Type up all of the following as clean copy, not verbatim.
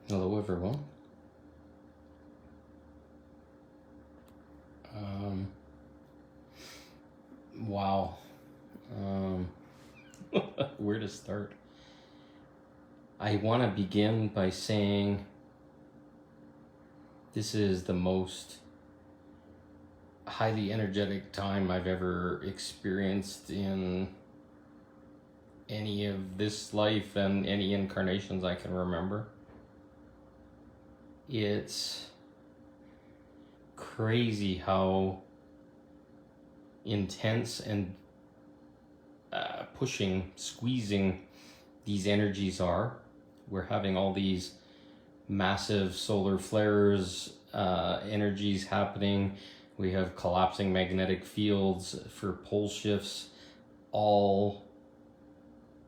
Hello, everyone. Um, wow. Um, where to start? I want to begin by saying this is the most highly energetic time I've ever experienced in any of this life and any incarnations I can remember. It's crazy how intense and pushing, squeezing these energies are. We're having all these massive solar flares, energies happening. We have collapsing magnetic fields for pole shifts, all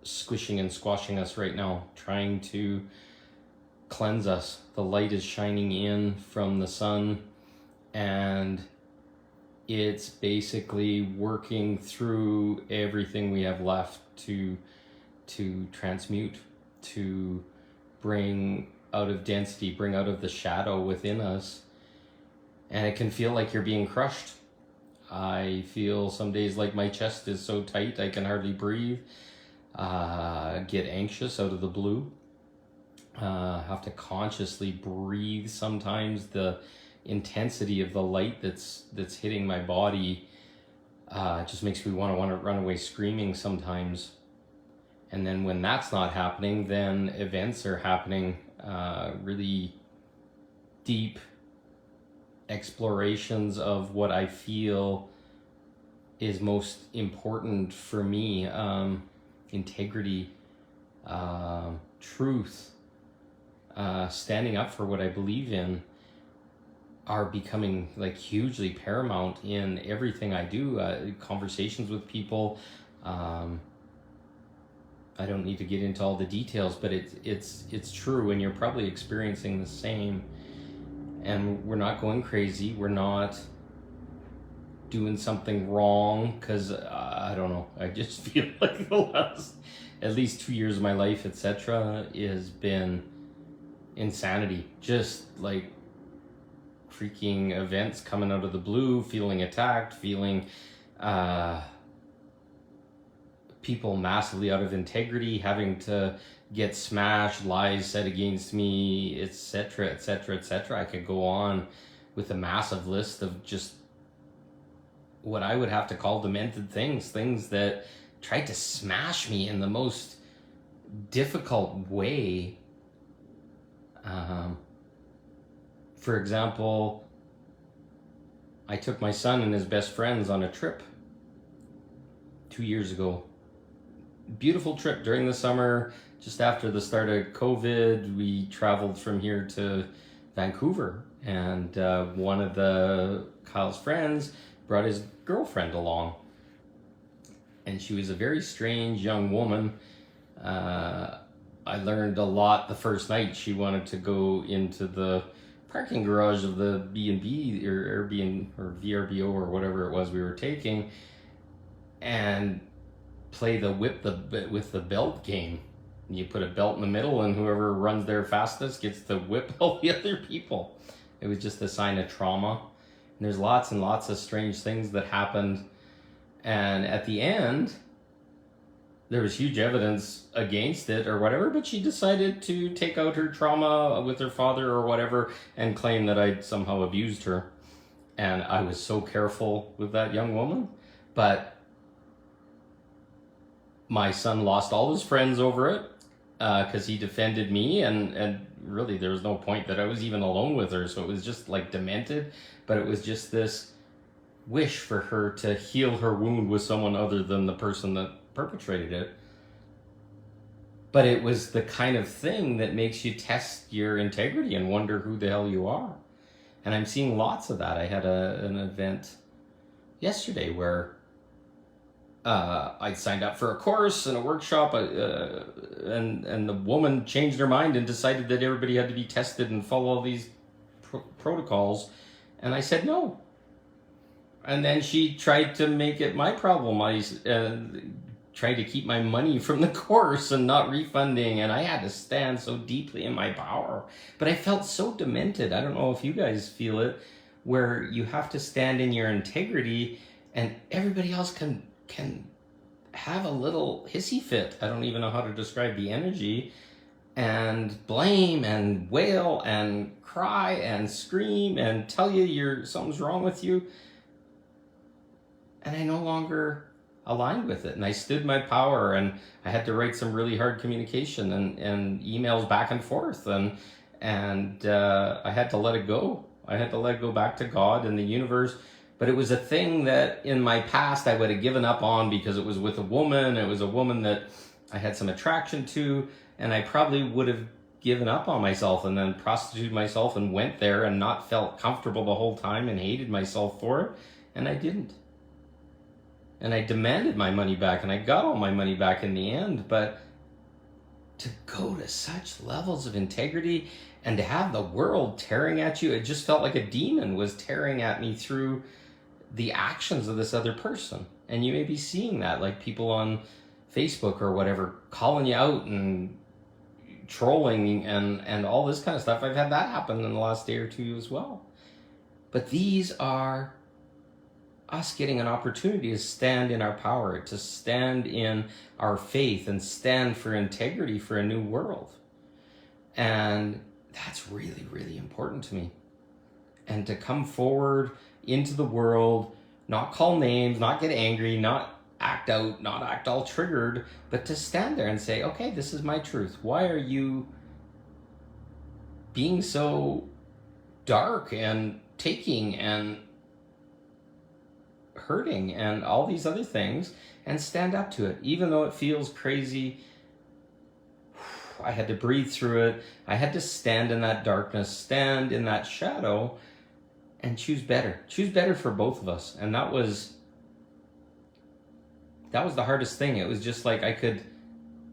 squishing and squashing us right now, trying to cleanse us. The light is shining in from the sun, and it's basically working through everything we have left to transmute, to bring out of density, bring out of the shadow within us. And it can feel like you're being crushed. I feel some days like my chest is so tight I can hardly breathe. Get anxious out of the blue. Have to consciously breathe sometimes. The intensity of the light that's hitting my body just makes me want to run away screaming sometimes. And then when that's not happening, then events are happening, really deep explorations of what I feel is most important for me. Integrity, truth, standing up for what I believe in are becoming like hugely paramount in everything I do. Conversations with people. I don't need to get into all the details, but it's true, and you're probably experiencing the same. And we're not going crazy. We're not doing something wrong because I don't know. I just feel like the last at least 2 years of my life, etc., has been insanity. Just like freaking events coming out of the blue, feeling attacked, feeling people massively out of integrity, having to get smashed, lies said against me, etc., etc., etc. I could go on with a massive list of just what I would have to call demented things that tried to smash me in the most difficult way. For example, I took my son and his best friends on a trip 2 years ago. Beautiful trip during the summer, just after the start of COVID. We traveled from here to Vancouver, and one of Kyle's friends brought his girlfriend along, and she was a very strange young woman. I learned a lot the first night. She wanted to go into the parking garage of the B&B or Airbnb or VRBO or whatever it was we were taking, and play the whip with the belt game. You put a belt in the middle, and whoever runs there fastest gets to whip all the other people. It was just a sign of trauma. And there's lots and lots of strange things that happened. And at the end, there was huge evidence against it or whatever, but she decided to take out her trauma with her father or whatever and claim that I'd somehow abused her. And I was so careful with that young woman. But my son lost all his friends over it because he defended me, and really there was no point that I was even alone with her, so it was just like demented. But it was just this wish for her to heal her wound with someone other than the person that perpetrated it. But it was the kind of thing that makes you test your integrity and wonder who the hell you are. And I'm seeing lots of that. I had an event yesterday where I signed up for a course and a workshop, and the woman changed her mind and decided that everybody had to be tested and follow all these protocols. And I said no. And then she tried to make it my problem. trying to keep my money from the course and not refunding, and I had to stand so deeply in my power. But I felt so demented. I don't know if you guys feel it, where you have to stand in your integrity and everybody else can have a little hissy fit. I don't even know how to describe the energy, and blame and wail and cry and scream and tell you something's wrong with you. And I no longer aligned with it, and I stood my power, and I had to write some really hard communication and emails back and forth, and I had to let it go. I had to let it go back to God and the universe. But it was a thing that in my past I would have given up on because it was with a woman. It was a woman that I had some attraction to, and I probably would have given up on myself and then prostituted myself and went there and not felt comfortable the whole time and hated myself for it. And I didn't. And I demanded my money back, and I got all my money back in the end. But to go to such levels of integrity and to have the world tearing at you, it just felt like a demon was tearing at me through the actions of this other person. And you may be seeing that, like people on Facebook or whatever, calling you out and trolling and all this kind of stuff. I've had that happen in the last day or two as well. But these are us getting an opportunity to stand in our power, to stand in our faith and stand for integrity for a new world. And that's really, really important to me. And to come forward into the world, not call names, not get angry, not act out, not act all triggered, but to stand there and say, okay, this is my truth. Why are you being so dark and taking and hurting and all these other things, and stand up to it, even though it feels crazy. I had to breathe through it. I had to stand in that darkness, stand in that shadow, and choose better for both of us. And that was the hardest thing. It was just like I could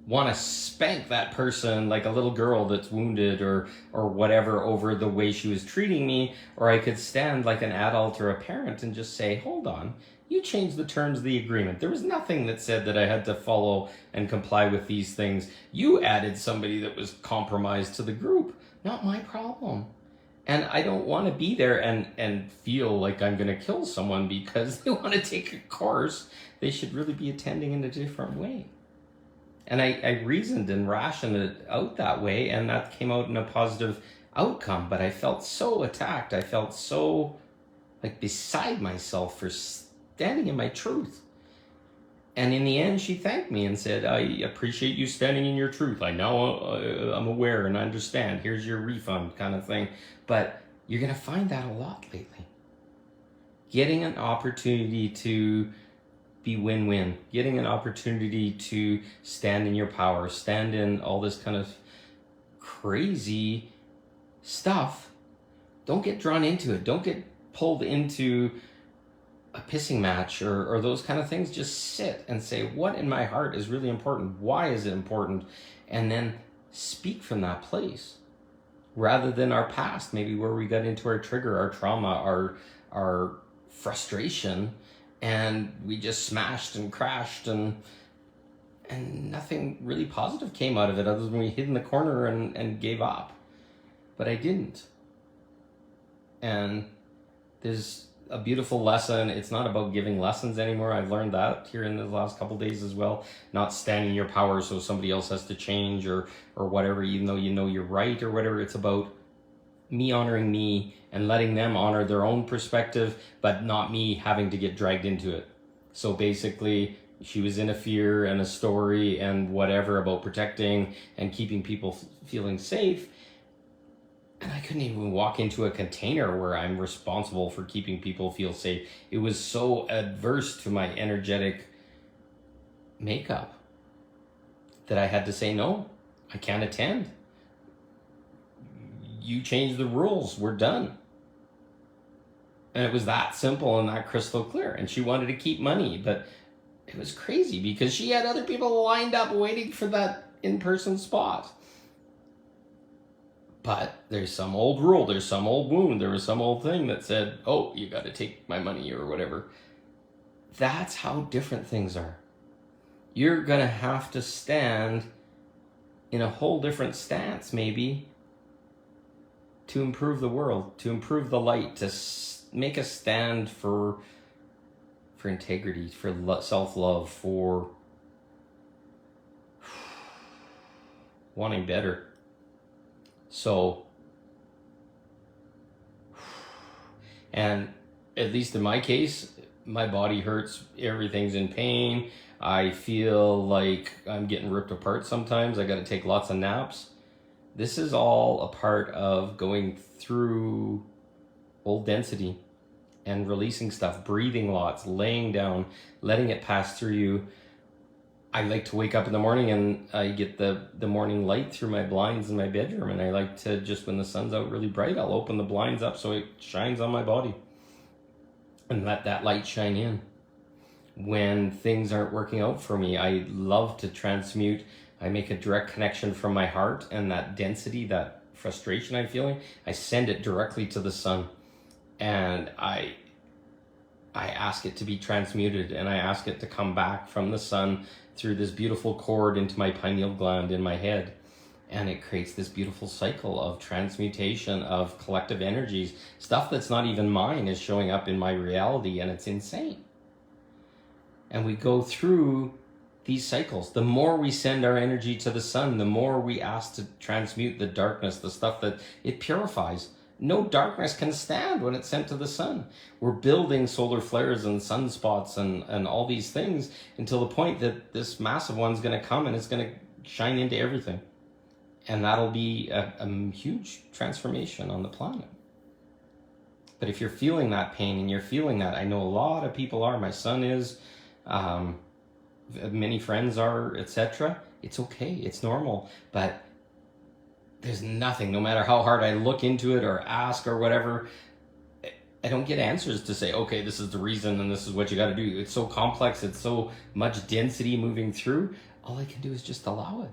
want to spank that person like a little girl that's wounded or whatever over the way she was treating me, or I could stand like an adult or a parent and just say, hold on, you changed the terms of the agreement. There was nothing that said that I had to follow and comply with these things. You added somebody that was compromised to the group. Not my problem. And I don't want to be there and feel like I'm going to kill someone because they want to take a course. They should really be attending in a different way. And I reasoned and rationed it out that way, and that came out in a positive outcome. But I felt so attacked. I felt so like beside myself for standing in my truth. And in the end, she thanked me and said, I appreciate you standing in your truth. I know I'm aware and I understand. Here's your refund kind of thing. But you're going to find that a lot lately. Getting an opportunity to be win-win. Getting an opportunity to stand in your power. Stand in all this kind of crazy stuff. Don't get drawn into it. Don't get pulled into a pissing match or those kind of things. Just sit and say, what in my heart is really important? Why is it important? And then speak from that place rather than our past, maybe where we got into our trigger, our trauma, our frustration, and we just smashed and crashed and nothing really positive came out of it other than we hid in the corner and gave up. But I didn't. And there's a beautiful lesson. It's not about giving lessons anymore. I've learned that here in the last couple of days as well. Not standing in your power so somebody else has to change or whatever, even though you know you're right or whatever. It's about me honoring me and letting them honor their own perspective, but not me having to get dragged into it. So basically, she was in a fear and a story and whatever about protecting and keeping people feeling safe. And I couldn't even walk into a container where I'm responsible for keeping people feel safe. It was so adverse to my energetic makeup that I had to say, no, I can't attend. You changed the rules. We're done. And it was that simple and that crystal clear. And she wanted to keep money, but it was crazy because she had other people lined up waiting for that in-person spot. But there's some old rule, there's some old wound, there was some old thing that said, oh, you got to take my money or whatever. That's how different things are. you're going to have to stand in a whole different stance, maybe, to improve the world, to improve the light, to make a stand for integrity, for self-love, for wanting better. So, and at least in my case, my body hurts, everything's in pain. I feel like I'm getting ripped apart sometimes. I got to take lots of naps. This is all a part of going through old density and releasing stuff, breathing lots, laying down, letting it pass through you. I like to wake up in the morning and I get the morning light through my blinds in my bedroom, and I like to, just when the sun's out really bright, I'll open the blinds up so it shines on my body and let that light shine in. When things aren't working out for me, I love to transmute. I make a direct connection from my heart, and that density, that frustration I'm feeling, I send it directly to the sun, and I ask it to be transmuted, and I ask it to come back from the sun through this beautiful cord into my pineal gland in my head. And it creates this beautiful cycle of transmutation of collective energies. Stuff that's not even mine is showing up in my reality, and it's insane. And we go through these cycles. The more we send our energy to the sun, the more we ask to transmute the darkness, the stuff that it purifies. No darkness can stand when it's sent to the sun. We're building solar flares and sunspots and all these things until the point that this massive one's going to come and it's going to shine into everything. And that'll be a huge transformation on the planet. But if you're feeling that pain and you're feeling that, I know a lot of people are, my son is, many friends are, etc. It's okay, it's normal, but there's nothing, no matter how hard I look into it or ask or whatever, I don't get answers to say, okay, this is the reason and this is what you got to do. It's so complex, it's so much density moving through. All I can do is just allow it.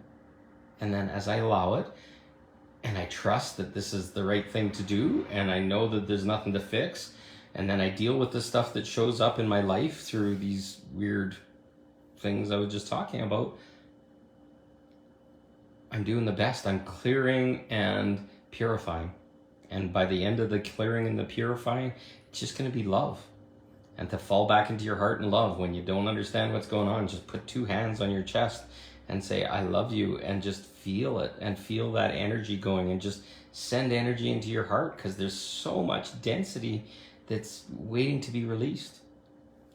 And then as I allow it, and I trust that this is the right thing to do, and I know that there's nothing to fix, and then I deal with the stuff that shows up in my life through these weird things I was just talking about, I'm doing the best. I'm clearing and purifying. And by the end of the clearing and the purifying, it's just going to be love. And to fall back into your heart and love when you don't understand what's going on, just put 2 hands on your chest and say, I love you, and just feel it and feel that energy going, and just send energy into your heart, because there's so much density that's waiting to be released.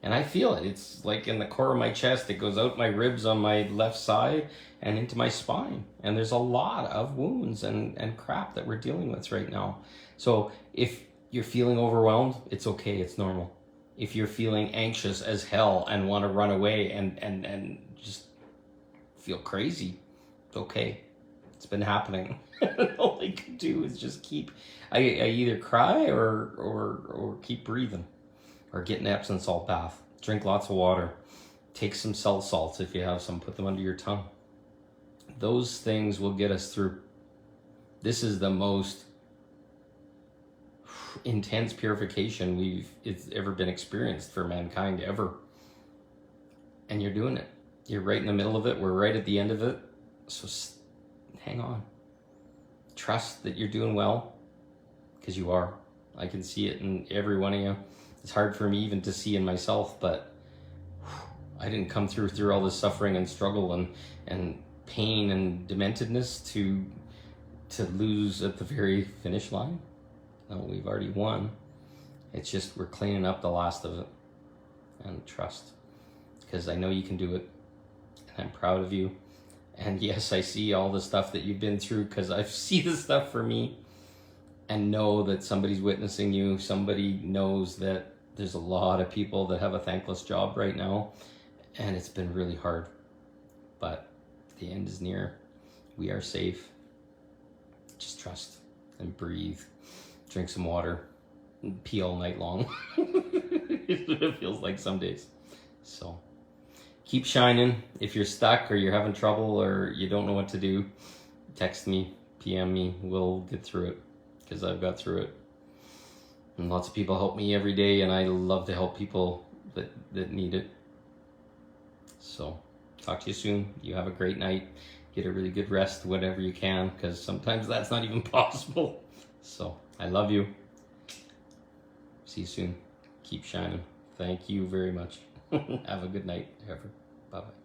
And I feel it. It's like in the core of my chest. It goes out my ribs on my left side and into my spine. And there's a lot of wounds and crap that we're dealing with right now. So if you're feeling overwhelmed, it's okay. It's normal. If you're feeling anxious as hell and want to run away and just feel crazy, it's okay. It's been happening. All I can do is just keep, I either cry or keep breathing, or get an Epsom salt bath, drink lots of water, take some salts if you have some, put them under your tongue. Those things will get us through. This is the most intense purification it's ever been experienced for mankind ever. And you're doing it. You're right in the middle of it. We're right at the end of it. So hang on. Trust that you're doing well, because you are. I can see it in every one of you. It's hard for me even to see in myself, but I didn't come through all this suffering and struggle and pain and dementedness to lose at the very finish line. No, we've already won. It's just we're cleaning up the last of it. And trust, because I know you can do it, and I'm proud of you. And yes, I see all the stuff that you've been through, because I see the stuff for me, and know that somebody's witnessing you. Somebody knows that there's a lot of people that have a thankless job right now, and it's been really hard. But the end is near. We are safe. Just trust and breathe. Drink some water. And pee all night long. It feels like some days. So keep shining. If you're stuck or you're having trouble or you don't know what to do, text me, PM me. We'll get through it, because I've got through it. And lots of people help me every day, and I love to help people that need it. So Talk to you soon. You have a great night. Get a really good rest, whatever you can, because sometimes that's not even possible. So I love you. See you soon. Keep shining. Thank you very much. Have a good night, ever. Bye bye.